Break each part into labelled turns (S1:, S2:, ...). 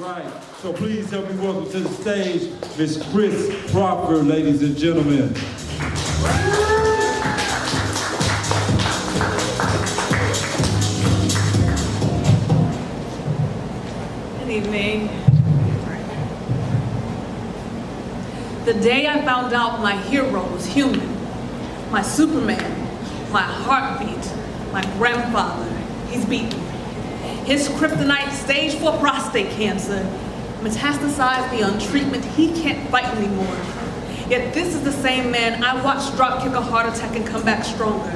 S1: right, so please help me welcome to the stage Miss Chris Crawford, ladies and gentlemen.
S2: Good evening. The day I found out my hero was human, my Superman, my heartbeat, my grandfather, he's beaten. His kryptonite, stage 4 prostate cancer, metastasized beyond treatment. He can't fight anymore. Yet this is the same man I watched drop kick a heart attack and come back stronger.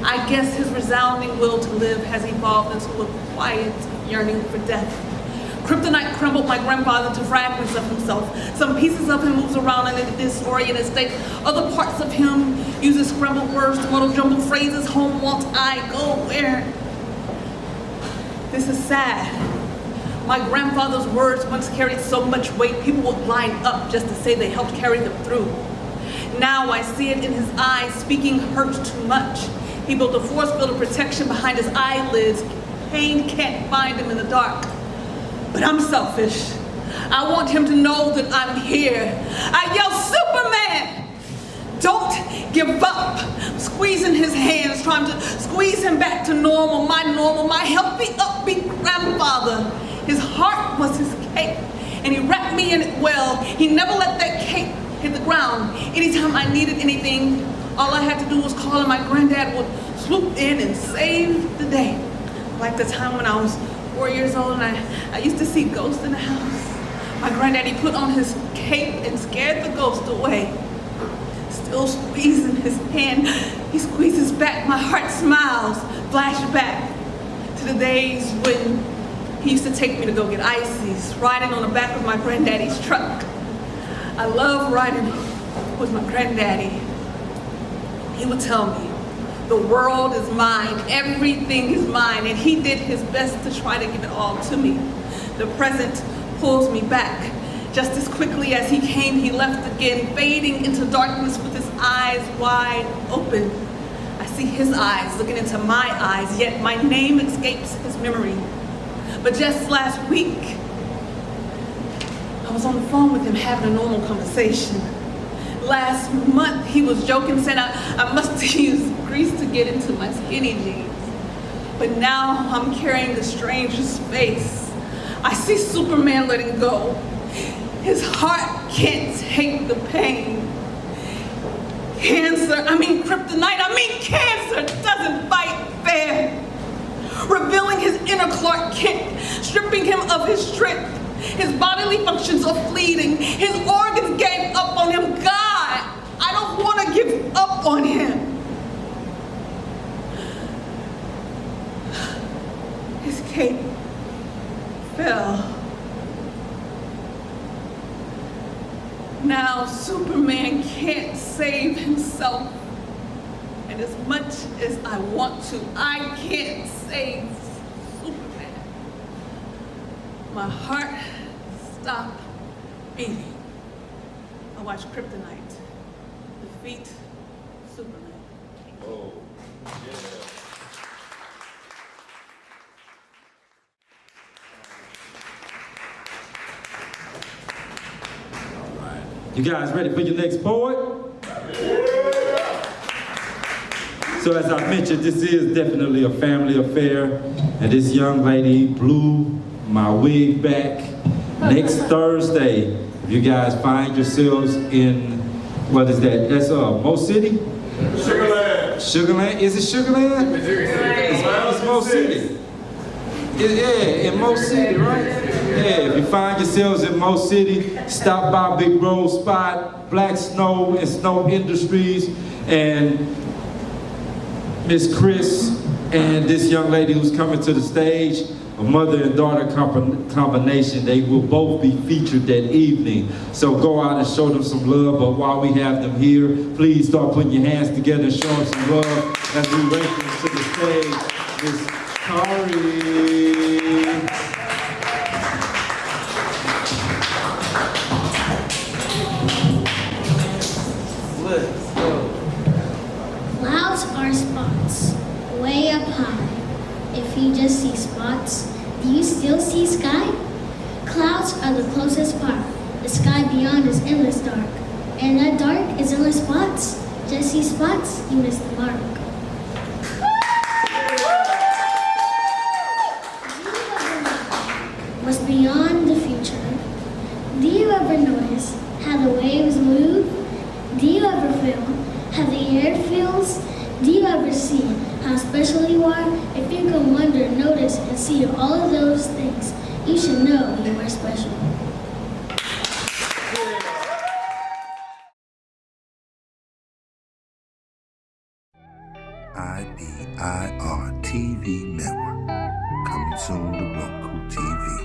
S2: I guess his resounding will to live has evolved into a quiet yearning for death. Kryptonite crumbled my grandfather to fragments of himself. Some pieces of him moves around in a disoriented state. Other parts of him uses scrambled words to muddle jumbled phrases. Home won't I go where? This is sad. My grandfather's words once carried so much weight, people would line up just to say they helped carry them through. Now I see it in his eyes, speaking hurts too much. He built a force field of protection behind his eyelids. Pain can't find him in the dark. But I'm selfish. I want him to know that I'm here. I yell, Superman! Don't give up. Squeezing his hands, trying to squeeze him back to normal, my healthy, upbeat grandfather. His heart was his cape, and he wrapped me in it well. He never let that cape hit the ground. Anytime I needed anything, all I had to do was call, and my granddad would swoop in and save the day. Like the time when I was 4 years old and I used to see ghosts in the house. My granddaddy put on his cape and scared the ghost away. Still squeezing his hand, he squeezes back, my heart smiles, flashback to the days when he used to take me to go get ices, riding on the back of my granddaddy's truck. I love riding with my granddaddy. He would tell me, the world is mine, everything is mine, and he did his best to try to give it all to me. The present pulls me back. Just as quickly as he came, he left again, fading into darkness with his eyes wide open. I see his eyes looking into my eyes, yet my name escapes his memory. But just last week, I was on the phone with him having a normal conversation. Last month, he was joking, saying I must use grease to get into my skinny jeans. But now I'm carrying the stranger's face. I see Superman letting go. His heart can't take the pain. Cancer doesn't fight fair. Revealing his inner Clark Kent, stripping him of his strength. His bodily functions are fleeting. His organs gave up on him. God, I don't want to give up on him. His cape fell. Now Superman can't save himself. And as much as I want to, I can't save Superman. My heart stopped beating. I watched Kryptonite defeat Superman.
S1: Oh, yeah. You guys ready for your next poet? So as I mentioned, this is definitely a family affair, and this young lady blew my wig back. Next Thursday, if you guys find yourselves in, what is that? That's Mo City?
S3: Sugarland.
S1: Sugarland? Is it Sugarland? It's Mo City. Yeah, in Mo City, right? Yeah, if you find yourselves in Mo City, stop by Big Road Spot, Black Snow and Snow Industries, and Miss Chris and this young lady who's coming to the stage, a mother and daughter combination, they will both be featured that evening. So go out and show them some love, but while we have them here, please start putting your hands together and show them some love as we welcome them to the stage, Miss Kari.
S4: Clouds are spots, way up high. If you just see spots, do you still see sky? Clouds are the closest part. The sky beyond is endless dark. And that dark is endless spots. Just see spots, you miss the mark. What's beyond the future? Do you ever notice how the waves move? Do you ever feel how the air feels? Do you ever see how special you are? If you can wonder, notice, and see all of those things, you should know you are special.
S3: IBIR TV Network, coming soon to Roku TV.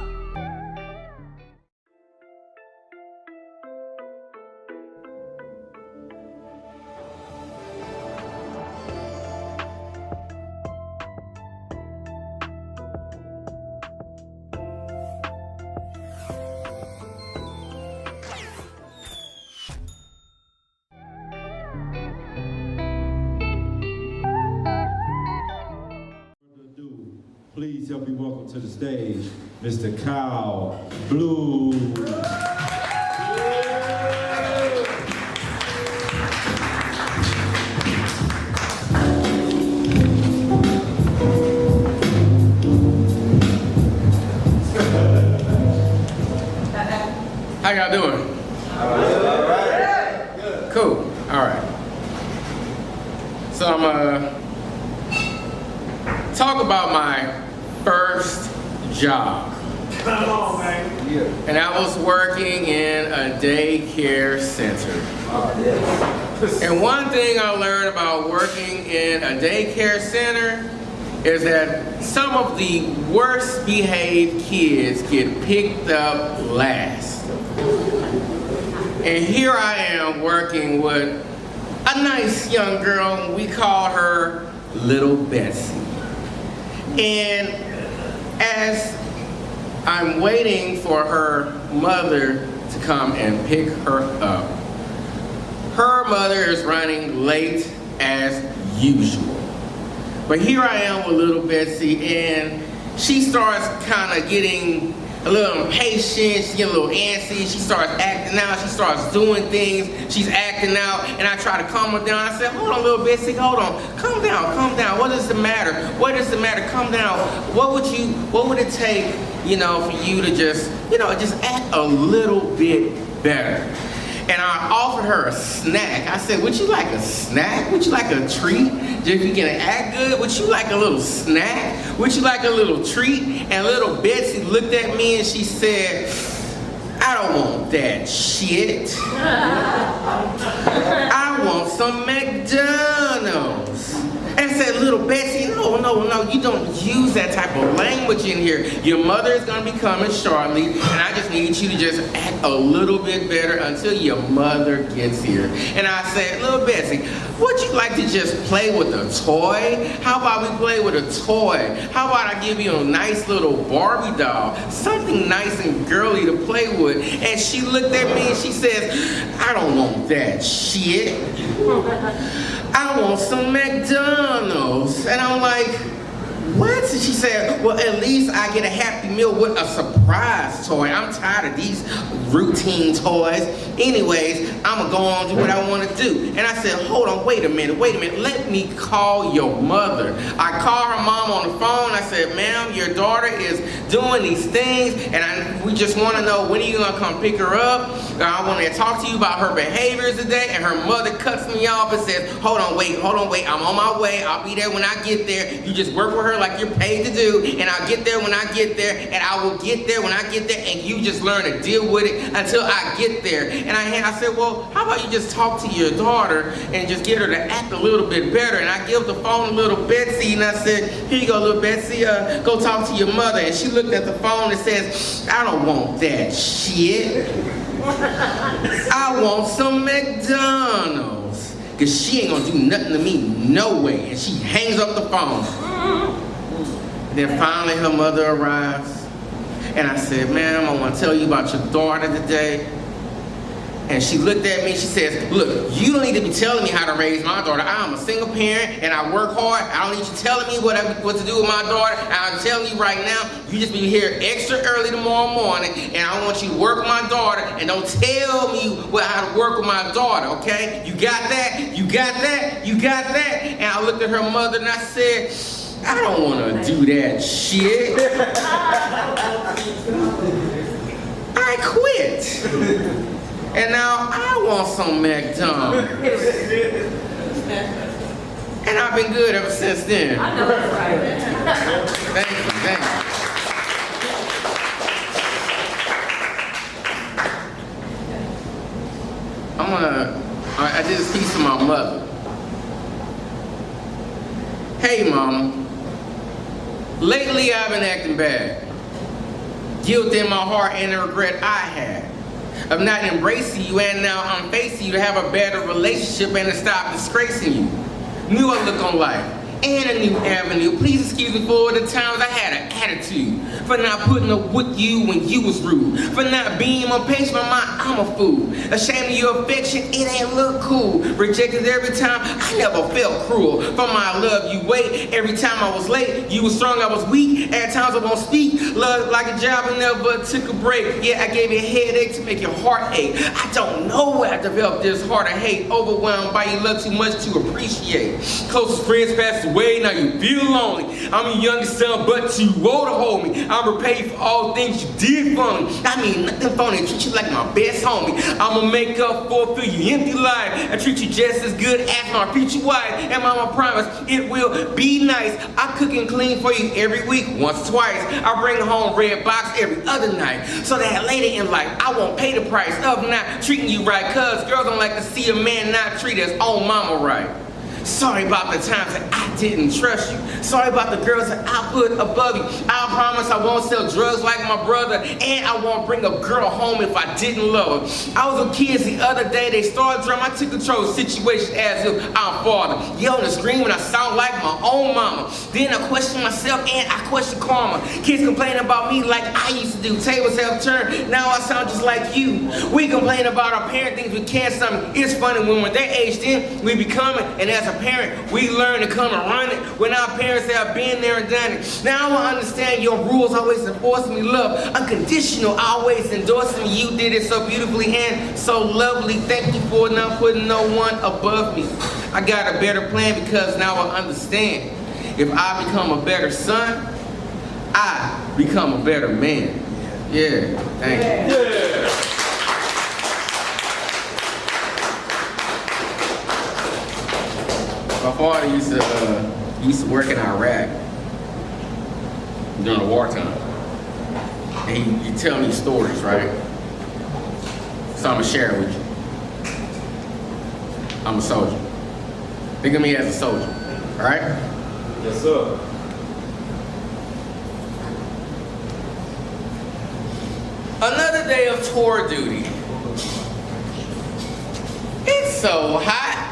S1: Please help me welcome to the stage, Mr. Kyle Blue.
S5: How y'all doing? All right. Cool. All right. So I'm talk about my first job.
S6: Come on, man. Yeah.
S5: And I was working in a daycare center. And one thing I learned about working in a daycare center is that some of the worst behaved kids get picked up last. And here I am working with a nice young girl, we call her Little Betsy. And as I'm waiting for her mother to come and pick her up, her mother is running late as usual. But here I am with Little Betsy, and she starts kind of getting a little impatient, she gets a little antsy, she starts acting out, she starts doing things, she's acting out, and I try to calm her down. I said, hold on, Little Betsy, hold on, calm down, what is the matter? What is the matter? Calm down. What would it take, for you to just act a little bit better? And I offered her a snack. I said, would you like a snack? Would you like a treat? If you're gonna act good, would you like a little snack? Would you like a little treat? And Little Betsy looked at me and she said, I don't want that shit. I want some McDonald's. And I said, Little Betsy, no, you don't use that type of language in here. Your mother is gonna be coming shortly, and I just need you to just act a little bit better until your mother gets here. And I said, Little Betsy, would you like to just play with a toy? How about we play with a toy? How about I give you a nice little Barbie doll, something nice and girly to play with? And she looked at me and she says, I don't want that shit. I want some McDonald's. And I'm like, what? And she said, well, at least I get a Happy Meal with a surprise toy. I'm tired of these routine toys. Anyways, I'm gonna go on and do what I want to do. And I said, hold on, wait a minute, let me call your mother. I called her mom on the phone. I said, ma'am, your daughter is doing these things, and we just want to know, when are you gonna come pick her up? I want to talk to you about her behaviors today. And her mother cuts me off and says, hold on, wait, I'm on my way. I'll be there when I get there. You just work with her like you're paid to do, and I'll get there when I get there, and I will get there when I get there, and you just learn to deal with it until I get there. And I said, well, how about you just talk to your daughter and just get her to act a little bit better? And I give the phone to Little Betsy, and I said, here you go, Little Betsy, go talk to your mother. And she looked at the phone and says, I don't want that shit. I want some McDonald's. Because she ain't gonna do nothing to me, no way. And she hangs up the phone. Then finally her mother arrives. And I said, ma'am, I want to tell you about your daughter today. And she looked at me, she says, look, you don't need to be telling me how to raise my daughter. I'm a single parent and I work hard. I don't need you telling me what to do with my daughter. I'm telling you right now, you just be here extra early tomorrow morning and I want you to work with my daughter and don't tell me how to work with my daughter, okay? You got that? You got that? You got that? And I looked at her mother and I said, I don't want to do that shit. I quit. And now I want some McDonald's. And I've been good ever since then.
S2: I know that's right.
S5: Thank you, thank you. I did this piece for my mother. Hey, Mama. Lately I've been acting bad. Guilt in my heart and the regret I had of not embracing you, and now I'm facing you to have a better relationship and to stop disgracing you. New outlook on life and a new avenue. Please excuse me for the times I had an attitude, for not putting up with you when you was rude, for not being more patient. My mind, I'm a fool. Ashamed of your affection, it ain't look cool. Rejected every time, I never felt cruel. For my love, you wait. Every time I was late, you was strong, I was weak. At times I won't speak. Love like a job and never took a break. Yeah, I gave you a headache to make your heart ache. I don't know where I developed this heart of hate. Overwhelmed by your love too much to appreciate. Closest friends passed away, now you feel lonely. I'm your youngest son, but too old to hold me. I'm repaid for all things you did for me. I mean nothing phony, treat you like my best homie. I'ma make up for your empty life. I treat you just as good as my future wife. And Mama promise it will be nice. I cook and clean for you every week, once or twice. I bring home red box every other night, so that later in life I won't pay the price of not treating you right. Cause girls don't like to see a man not treat his own mama right. Sorry about the times that I didn't trust you. Sorry about the girls that I put above you. I promise I won't sell drugs like my brother, and I won't bring a girl home if I didn't love her. I was with kids the other day, they started drumming. I took control of the situation as if I'm father. Yelling and screaming, I sound like my own mama. Then I question myself and I question karma. Kids complaining about me like I used to do. Tables have turned, now I sound just like you. We complain about our parent things we can't stomach. It's funny when we're their age then we becoming, and as a parent, we learn to come and run it when our parents have been there and done it. Now I understand your rules always enforcing me love. Unconditional, always endorsing me. You did it so beautifully and so lovely. Thank you for not putting no one above me. I got a better plan because now I understand. If I become a better son, I become a better man. Yeah, thank you. Yeah. My father used to work in Iraq during the wartime. And he'd tell me stories, right? So I'm gonna share it with you. I'm a soldier. Think of me as a soldier, all right?
S1: Yes, sir.
S5: Another day of tour duty. It's so hot.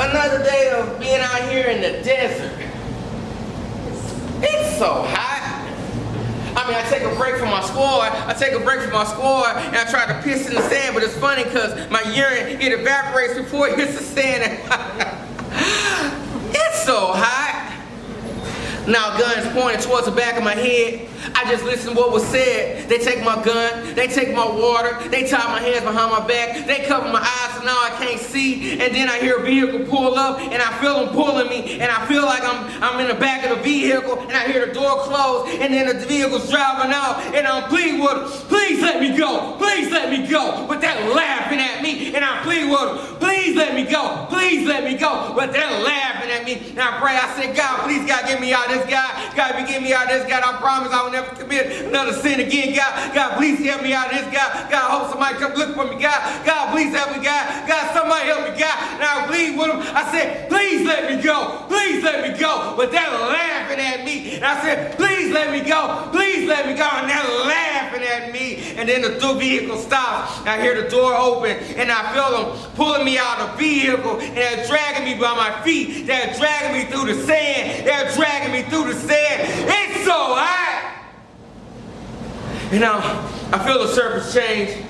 S5: Another day of being out here in the desert. It's so hot. I mean, I take a break from my squad. And I try to piss in the sand, but it's funny because my urine, it evaporates before it hits the sand. It's so hot. Now guns pointed towards the back of my head. I just listened to what was said. They take my gun, they take my water, they tie my hands behind my back, they cover my eyes so now I can't see, and then I hear a vehicle pull up and I feel them pulling me, and I feel like I'm in the back of the vehicle, and I hear the door close, and then the vehicle's driving out, and I'm pleading with them, please let me go, please let me go, but they're laughing at me, and I'm pleading with them, please let me go, please let me go, but they're laughing at me, and I pray, I say, God, please, God, get me out of this, God, if you get me out of this, God, I promise I will never commit another sin again, God, please help me out of this, God, I hope somebody come look for me, God, please help me, God, somebody help me, God, and I plead with them, I said, please let me go, but they're laughing at me, and I said, please let me go, and they're laughing at me, and then the vehicle stops, and I hear the door open, and I feel them pulling me out of the vehicle, and they're dragging me by my feet, they're dragging me through the sand, it's so hot, and now I feel the surface change,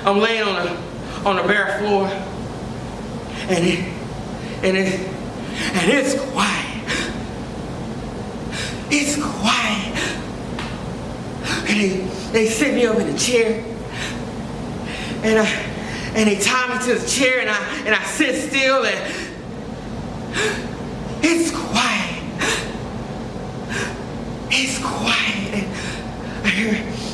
S5: I'm laying on the bare floor, and it's quiet. It's quiet. And they sit me up in a chair, and they tie me to the chair, and I sit still, and it's quiet. It's quiet. And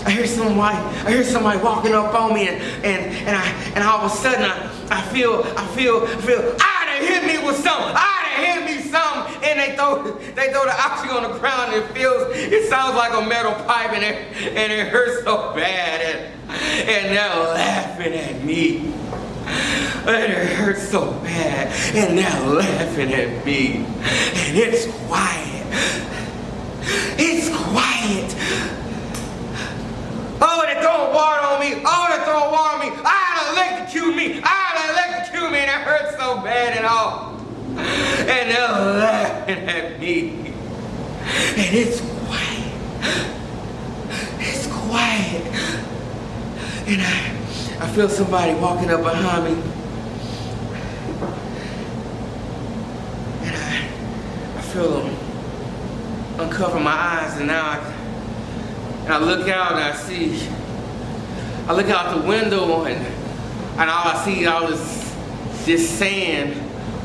S5: I hear somebody walking up on me, and all of a sudden I feel they hit me with something. They hit me something, and they throw the oxygen on the ground, and it sounds like a metal pipe, and it hurts so bad, and they're laughing at me. And it hurts so bad, and they're laughing at me, and it's quiet. It's quiet. Oh, they're throwing water on me. Oh, they're throwing water on me. They electrocute me. They electrocute me, and it hurts so bad and all. And they're laughing at me. And it's quiet. It's quiet. And I feel somebody walking up behind me. And I feel them uncover my eyes, and now I look out, and I look out the window, and all I see all this sand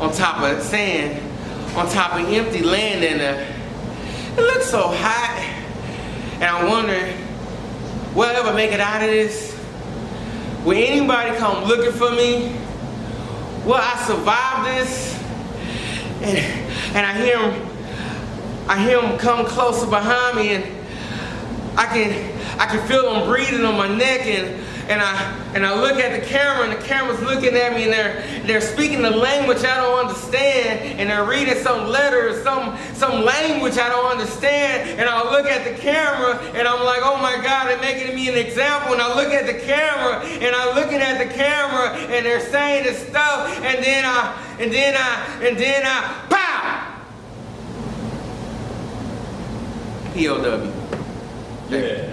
S5: on top of empty land, and it looks so hot, and I wonder, will I ever make it out of this? Will anybody come looking for me? Will I survive this? And I hear him come closer behind me, and I can feel them breathing on my neck, and I look at the camera, and the camera's looking at me, and they're speaking the language I don't understand, and they're reading some letters, some language I don't understand, and I look at the camera, and I'm like, oh my God, they're making me an example, and I look at the camera, and I'm looking at the camera, and they're saying this stuff, and then I, pow! POW.
S1: Yeah.